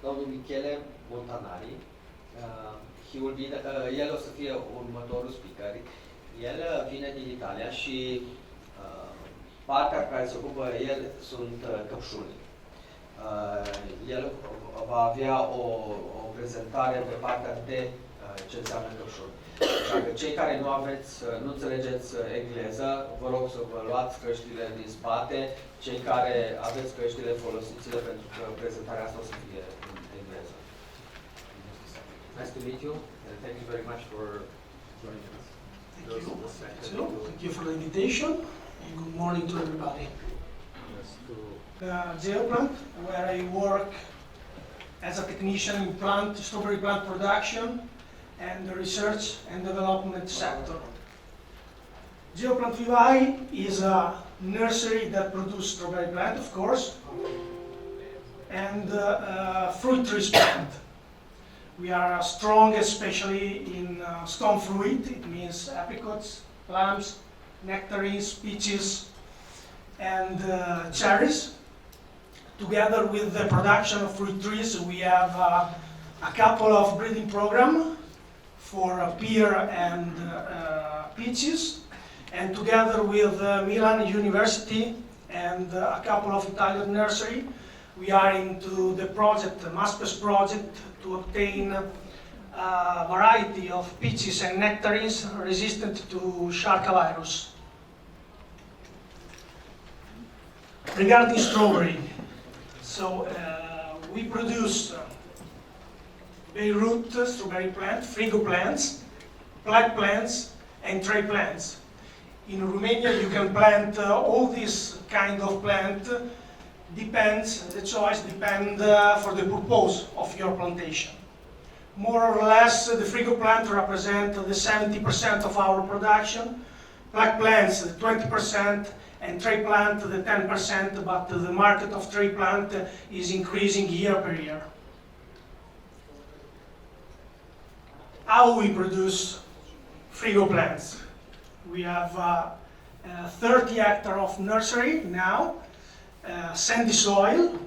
domnul Michele Montanari. He will be el o să fie următorul speaker. El vine din Italia și partea care se ocupă el sunt căpșuni. El va avea o prezentare pe partea de ce înseamnă căpșuni. Așa că cei care nu înțelegeți engleză, vă rog să vă luați căștile din spate. Cei care aveți căștile, folosiți-le pentru că prezentarea asta o să fie în engleză. Nice to meet you and thank you very much for joining us. Thank you for the invitation and good morning to everybody. Geoplant, where I work as a technician in strawberry plant production and the research and development sector. Geoplant VI is a nursery that produces strawberry plant, of course, and fruit trees plant. We are strong, especially in stone fruit. It means apricots, plums, nectarines, peaches, and cherries. Together with the production of fruit trees, we have a couple of breeding programs for pear and peaches. And together with Milan University and a couple of Italian nursery, we are into the project, the MASPES project, to obtain a variety of peaches and nectarines resistant to Sharka virus. Regarding strawberry, so we produce Beirut strawberry plant, frigo plants, plant plants, and tray plants. In Romania, you can plant all these kind of plant. The choice depends for the purpose of your plantation. More or less, the frigo plant represent the 70% of our production, plant plants 20%, and tray plant the 10%, but the market of tray plant is increasing year per year. How we produce frigo plants? We have 30 hectares of nursery now, sandy soil.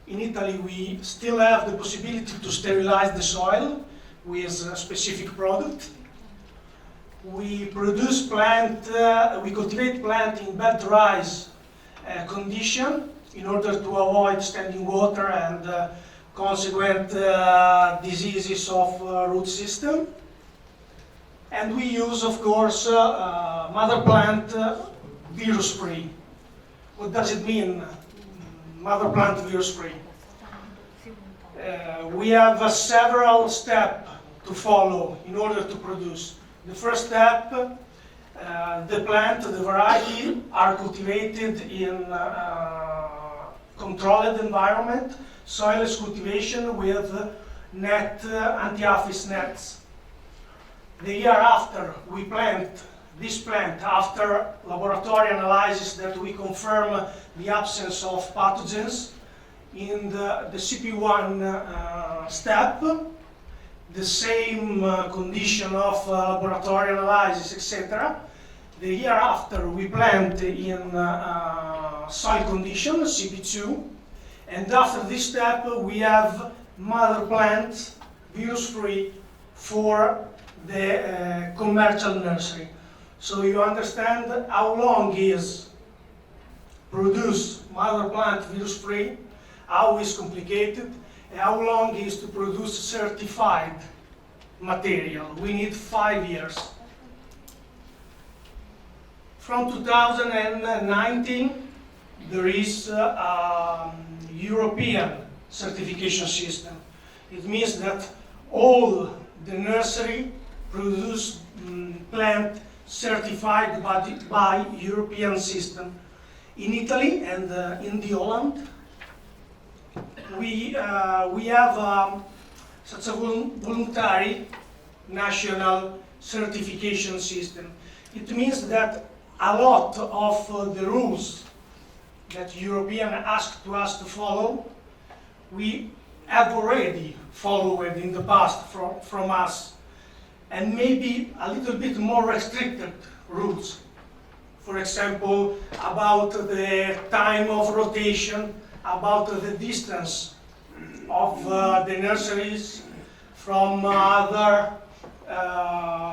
In Italy, we still have the possibility to sterilize the soil with a specific product. We produce plant, we cultivate plant in bed rise condition in order to avoid standing water and consequent diseases of root system. And we use, of course, mother plant virus-free. What does it mean, mother plant virus-free? We have several steps to follow in order to produce. The first step, the plant, the variety, are cultivated in controlled environment, soilless cultivation with net, anti-aphis nets. The year after, we plant this plant after laboratory analysis that we confirm the absence of pathogens in the CP1 step. The same condition of laboratory analysis, etc. The year after, we plant in soil condition, CP2, and after this step, we have mother plant, virus-free, for the commercial nursery. So you understand how long is produce mother plant virus-free, how is complicated, how long is to produce certified material. We need 5 years. From 2019, there is a European certification system. It means that all the nursery produce plant certified by European system. In Italy and in the Holland, we have such a voluntary national certification system. It means that a lot of the rules that European asked to us to follow, we have already followed in the past from us, and maybe a little bit more restricted rules. For example, about the time of rotation, about the distance of the nurseries from other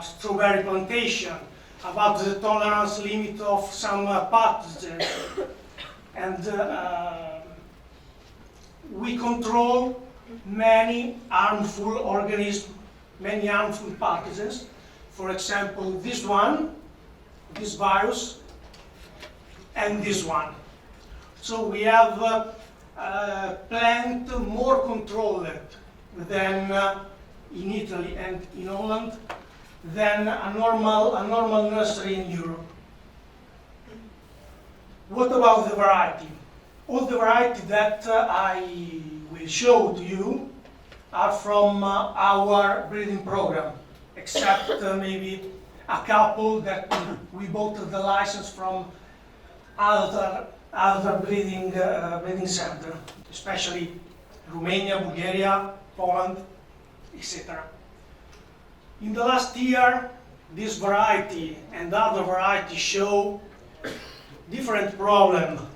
strawberry plantation, about the tolerance limit of some pathogens, and we control many harmful organisms, many harmful pathogens. For example, this one, this virus, and this one. So we have a plant more controlled than in Italy and in Holland than a normal nursery in Europe. What about the variety? All the variety that I will show to you are from our breeding program, except maybe a couple that we bought the license from other breeding center, especially Romania, Bulgaria, Poland, etc. In the last year, this variety and other varieties show different problem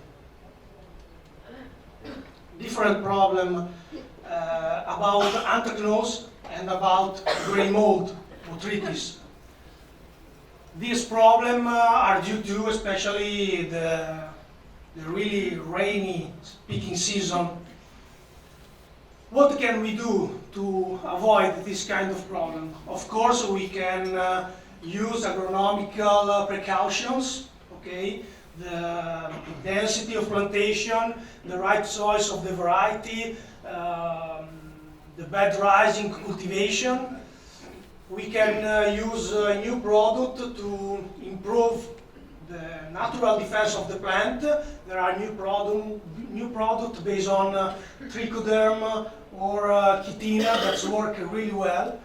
about anthracnose and about gray mold, botrytis. These problems are due to especially the really rainy picking season. What can we do to avoid this kind of problem? Of course, we can use agronomical precautions, okay? The density of plantation, the right choice of the variety, the bed rising cultivation. We can use a new product to improve the natural defense of the plant. There are new products based on trichoderm or chitina that work really well.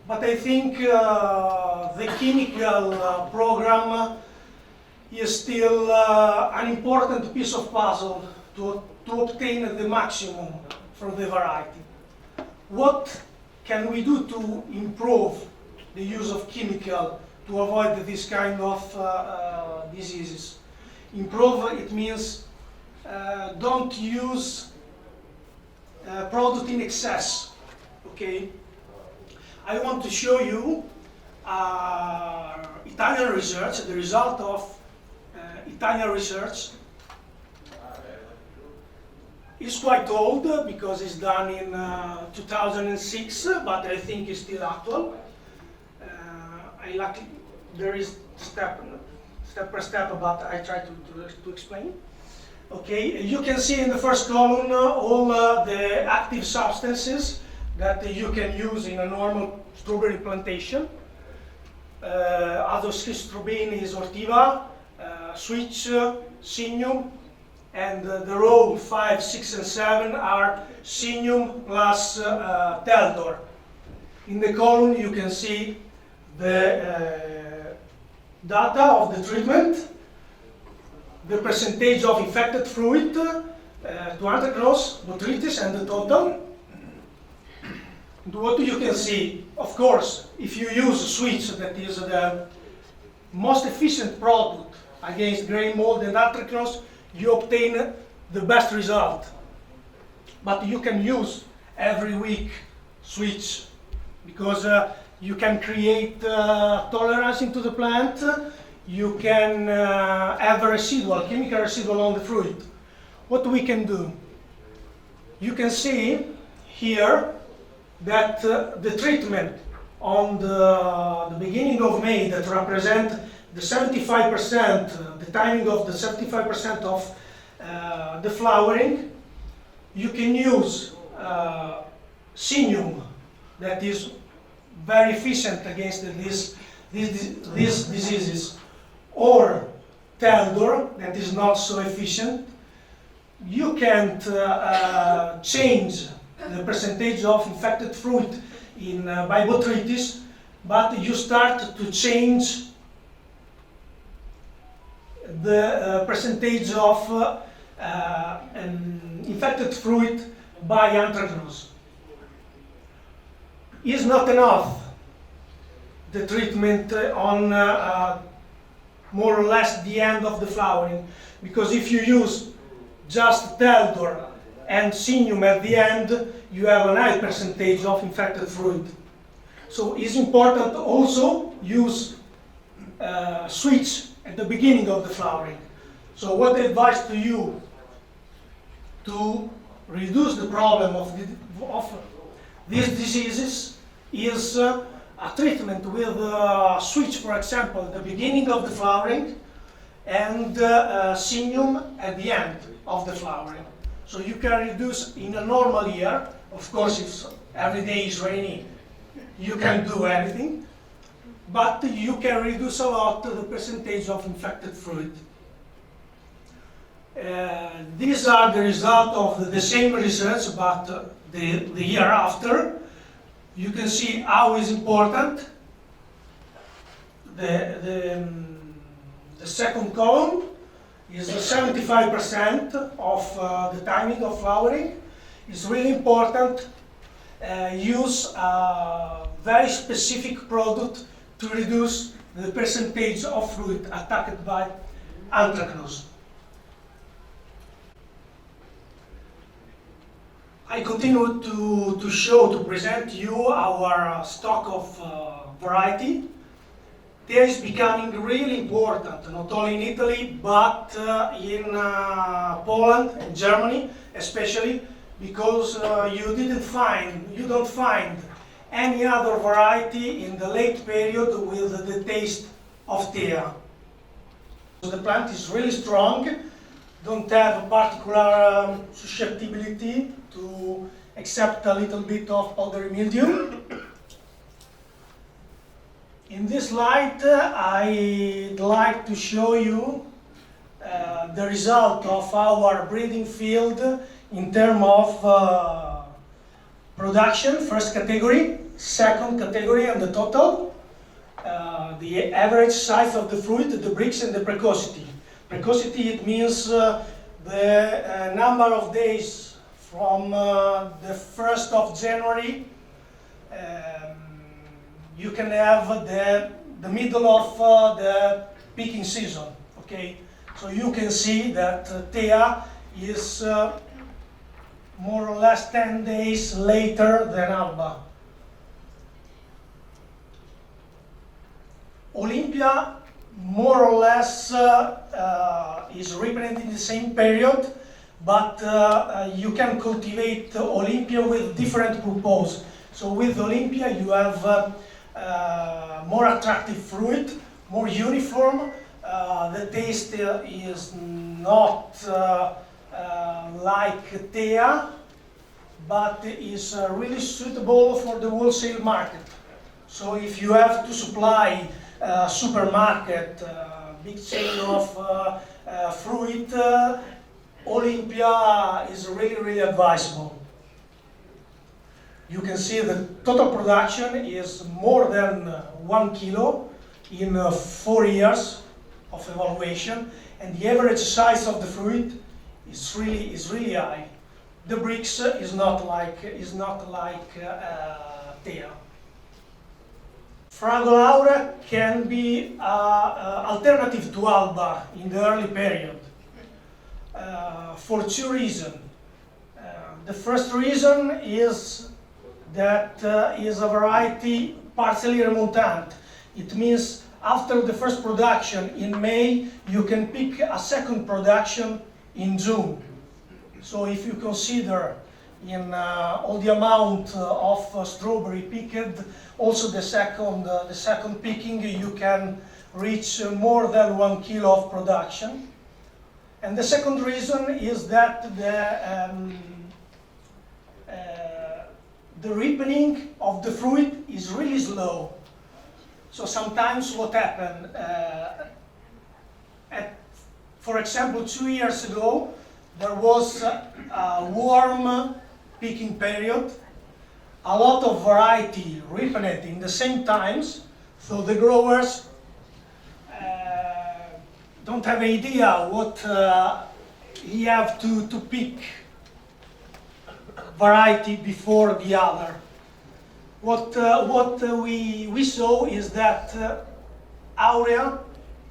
But I think the chemical program is still an important piece of puzzle to obtain the maximum from the variety. What can we do to improve the use of chemical to avoid this kind of diseases? Improve, it means don't use product in excess, okay? I want to show you Italian research, the result of Italian research. It's quite old because it's done in 2006, but I think it's still actual. There is step per step, but I try to explain. Okay, you can see in the first column all the active substances that you can use in a normal strawberry plantation. Azoxystrobin is ortiva, switch, Synium, and the row 5, 6, and 7 are Synium plus Teldor. In the column you can see the data of the treatment, the percentage of infected fruit to anthracnose, botrytis, and the total. And what you can see, of course, if you use switch, that is the most efficient product against gray mold and anthracnose, you obtain the best result. But you can use every week switch because you can create tolerance into the plant. You can have a chemical residual on the fruit. What we can do? You can see here that the treatment on the beginning of May that represent the 75%, the timing of the 75% of the flowering, you can use Synium that is very efficient against these diseases, or Teldor that is not so efficient. You can't change the percentage of infected fruit by botrytis, but you start to change the percentage of infected fruit by anthracnose. Is not enough the treatment on more or less the end of the flowering, because if you use just Teldor and Synium at the end, you have a high percentage of infected fruit. So it's important to also use switch at the beginning of the flowering. So what I advise to you to reduce the problem of these diseases is a treatment with switch, for example, at the beginning of the flowering and simium at the end of the flowering. So you can reduce in a normal year, of course if every day is rainy, you can do anything, but you can reduce a lot the percentage of infected fruit. These are the result of the same research, but the year after. You can see how is important. The second column is 75% of the timing of flowering. It's really important. Use a very specific product to reduce the percentage of fruit attacked by anthracnose. I continue to present you our stock of variety. This is becoming really important, not only in Italy, but in Poland and Germany, especially because you don't find any other variety in the late period with the taste of Thea. So the plant is really strong, don't have a particular susceptibility to accept a little bit of powdery mildew. In this slide, I'd like to show you the result of our breeding field in terms of production, first category, second category, and the total. The average size of the fruit, the bricks, and the precocity. Precocity, it means the number of days from the 1st of January. You can have the middle of the picking season, okay? So you can see that Thea is more or less 10 days later than Alba. Olympia more or less is represented in the same period, but you can cultivate Olympia with different purpose. So with Olympia you have more attractive fruit, more uniform. The taste is not like Thea, but is really suitable for the wholesale market. So if you have to supply supermarket, big chain of fruit, Olympia is really advisable. You can see the total production is more than 1 kilo in 4 years of evaluation, and the average size of the fruit is really high. The bricks is not like Thea. Fragolaura can be alternative to Alba in the early period for 2 reasons. The first reason is that is a variety partially remontant. It means after the first production in May, you can pick a second production in June. So if you consider in all the amount of strawberry picked, also the second picking, you can reach more than 1 kilo of production. And the second reason is that the ripening of the fruit is really slow. So sometimes what happened, for example, 2 years ago, there was a warm picking period, a lot of variety ripened in the same times, so the growers don't have an idea what he have to pick variety before the other. What we saw is that Aurea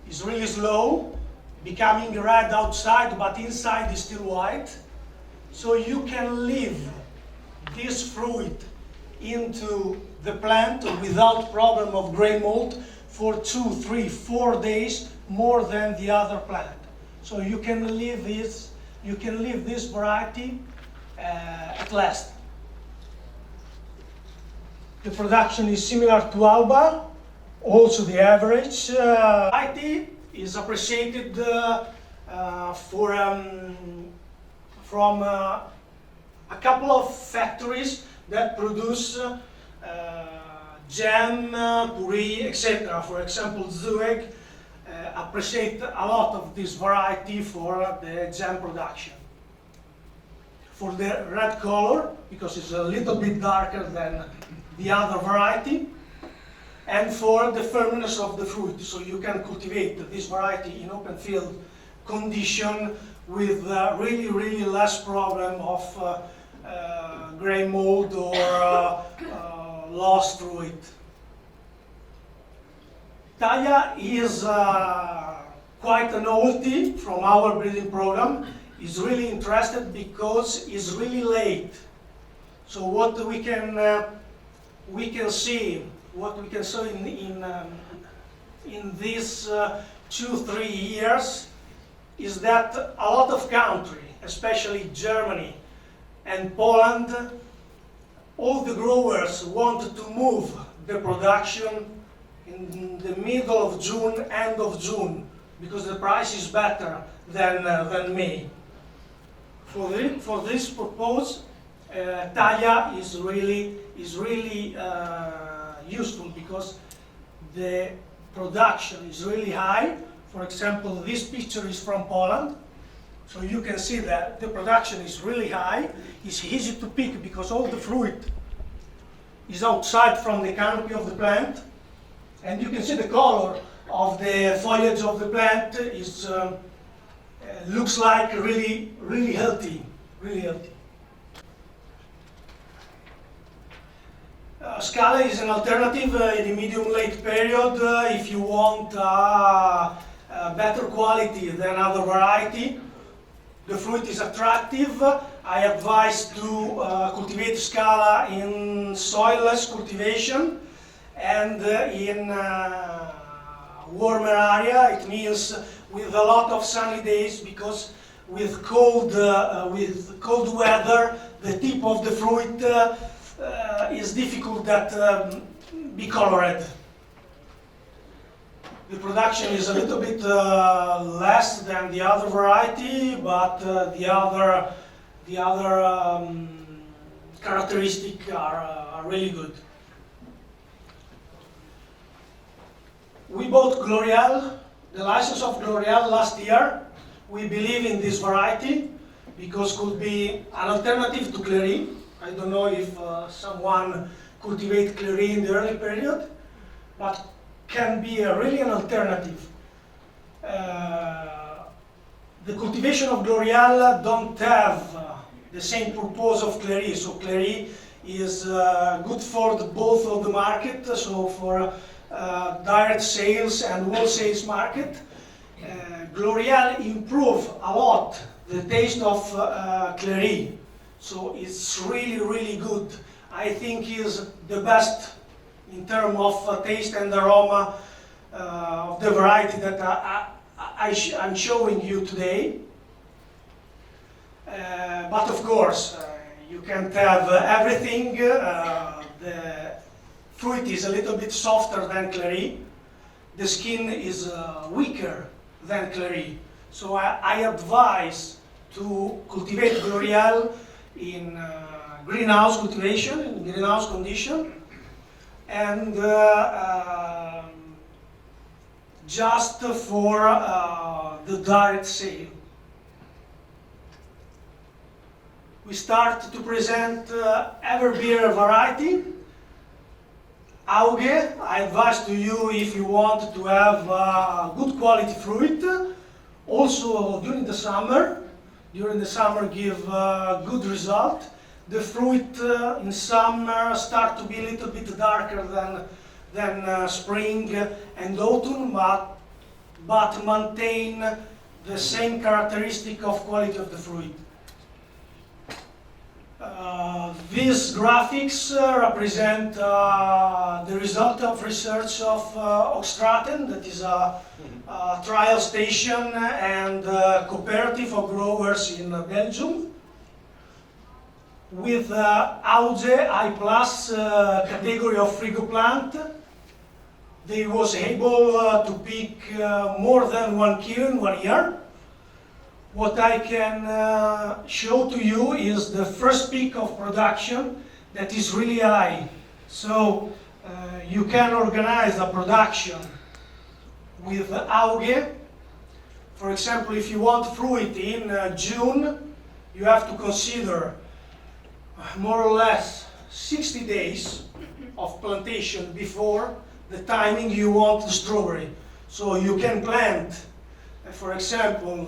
is really slow, becoming red outside, but inside is still white. So you can leave this fruit into the plant without problem of gray mold for 2, 3, 4 days more than the other plant. So you can leave this variety at last. The production is similar to Alba, also the average. Variety is appreciated from a couple of factories that produce jam, puree, etc. For example, Zueg appreciate a lot of this variety for the jam production. For the red color, because it's a little bit darker than the other variety, and for the firmness of the fruit. So you can cultivate this variety in open field condition with really less problem of gray mold or lost fruit. Italia is quite a novelty from our breeding program. Is really interested because it's really late. So what we can see in these 2-3 years is that a lot of countries, especially Germany and Poland, all the growers want to move the production in the middle of June, end of June, because the price is better than May. For this purpose, Taglia is really useful because the production is really high. For example, this picture is from Poland, so you can see that the production is really high. It's easy to pick because all the fruit is outside from the canopy of the plant, and you can see the color of the foliage of the plant is looks like really healthy, Scala is an alternative in the medium-late period if you want better quality than other variety. The fruit is attractive. I advise to cultivate Scala in soilless cultivation and in warmer area. It means with a lot of sunny days, because with cold weather, the tip of the fruit is difficult that be colored. The production is a little bit less than the other variety, but the other characteristics are really good. We bought Glorial, the license of Glorial last year. We believe in this variety because could be an alternative to Clary. I don't know if someone cultivate Clary in the early period, but can be really an alternative. The cultivation of Glorial don't have the same purpose of Clary. So Clary is good for both of the market, so for direct sales and wholesale market. Glorial improve a lot the taste of Clary, so it's really good. I think is the best in terms of taste and aroma of the variety that I'm showing you today. But of course, you can't have everything. The fruit is a little bit softer than Clary. The skin is weaker than Clary. So I advise to cultivate Glorial in greenhouse cultivation, in greenhouse condition, and just for the direct sale. We start to present Everbeer variety. Auge, I advise to you if you want to have good quality fruit. Also during the summer give good result. The fruit in summer start to be a little bit darker than spring and autumn, but maintain the same characteristic of quality of the fruit. These graphics represent the result of research of Oxtraten, that is a trial station and cooperative of growers in Belgium, with Auge I Plus category of frigo plant. They was able to pick more than 1 kilo in 1 year. What I can show to you is the first peak of production that is really high. So you can organize a production with Auge. For example, if you want fruit in June, you have to consider more or less 60 days of plantation before the timing you want the strawberry. So you can plant, for example,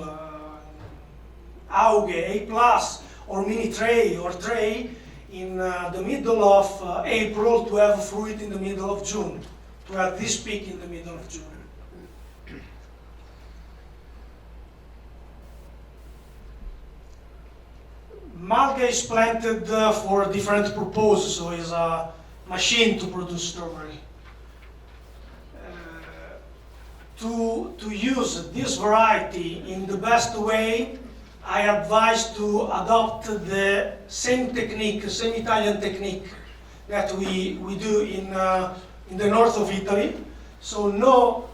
Auge A plus or mini tray or tray in the middle of April to have fruit in the middle of June, to have this peak in the middle of June. Malga is planted for different purposes, so it's a machine to produce strawberry. To use this variety in the best way, I advise to adopt the same technique, same Italian technique that we do in the north of Italy. So no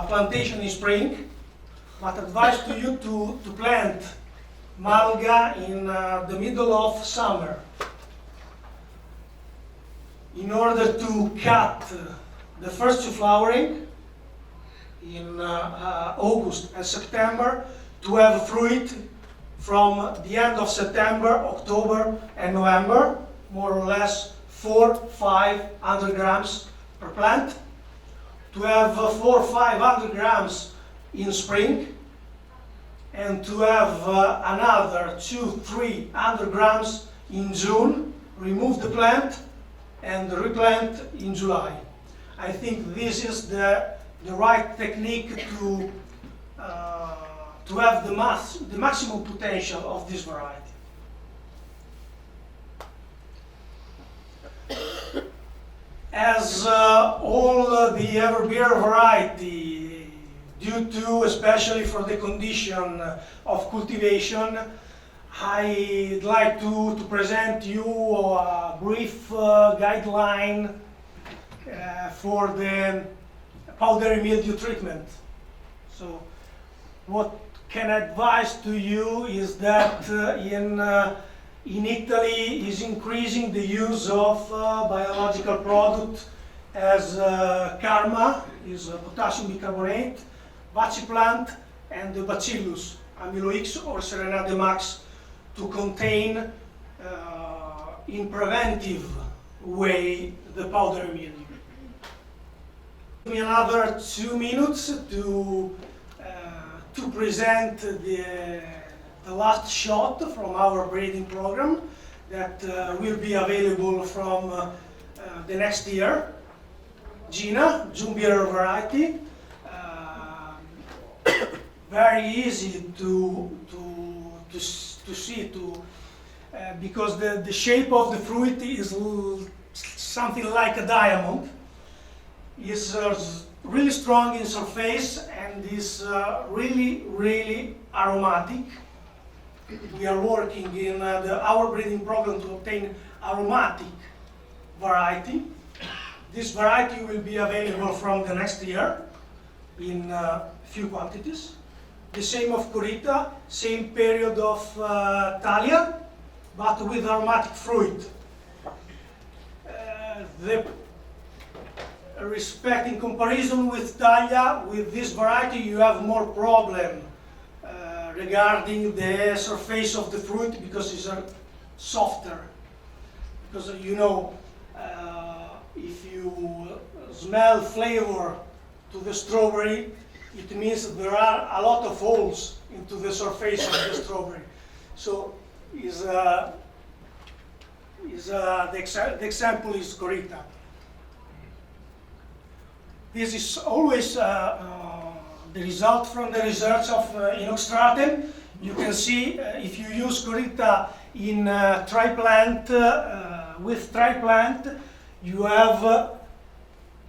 plantation in spring, but advise to you to plant Malga in the middle of summer in order to cut the first flowering in August and September, to have fruit from the end of September, October and November, more or less 400-500 grams per plant, to have 400-500 grams in spring, and to have another 200-300 grams in June, remove the plant and replant in July. I think this is the right technique to have the maximum potential of this variety. As all the everbeer variety, due to, especially for the condition of cultivation, I'd like to present you a brief guideline for the powdery mildew treatment. So what can I advise to you is that in Italy is increasing the use of biological product as Karma, is potassium bicarbonate, Vaciplant, and the Bacillus amylox or Serenade Max to contain in preventive way the powdery mildew. Give me another 2 minutes to present the last shot from our breeding program that will be available from the next year. Gina, June beer variety, very easy to see because the shape of the fruit is something like a diamond. It's really strong in surface and is really aromatic. We are working in our breeding program to obtain aromatic variety. This variety will be available from the next year in few quantities. The same of Curita, same period of Thalia, but with aromatic fruit. In comparison with Thalia, with this variety you have more problem regarding the surface of the fruit because it's softer. Because you know, if you smell flavor to the strawberry, it means that there are a lot of holes into the surface of the strawberry. So the example is Corita. This is always the result from the research of Inoxtraten. You can see if you use Corita in tri-plant, with tri-plant, you have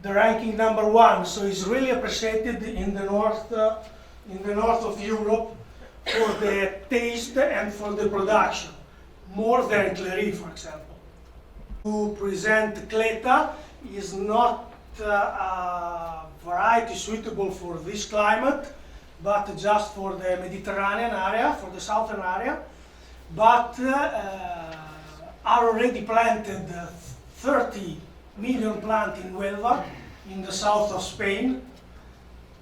the ranking #1, so it's really appreciated in the north of Europe for the taste and for the production, more than Clery, for example. To present Cleta is not a variety suitable for this climate, but just for the Mediterranean area, for the southern area. But are already planted 30 million plants in Huelva, in the south of Spain,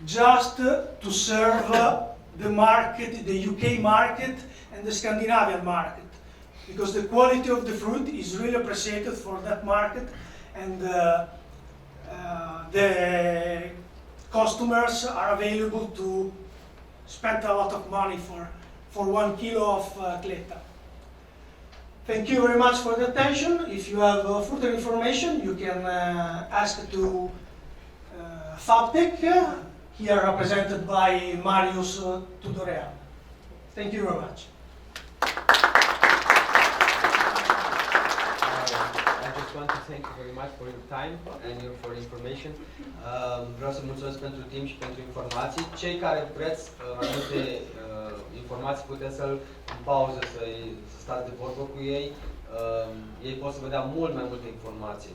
just to serve the market, the UK market and the Scandinavian market, because the quality of the fruit is really appreciated for that market, and the customers are available to spend a lot of money for 1 kilo of Cleta. Thank you very much for the attention. If you have further information, you can ask to Fabtech, here represented by Marius Tudorea. Thank you very much. I just want to thank you very much for your time and for information. Vreau să mulțumesc pentru timp și pentru informații. Cei care vreți mai multe informații, puteți să-l în pauză, să stați de vorbă cu ei. Ei pot să vă dea mult mai multe informații.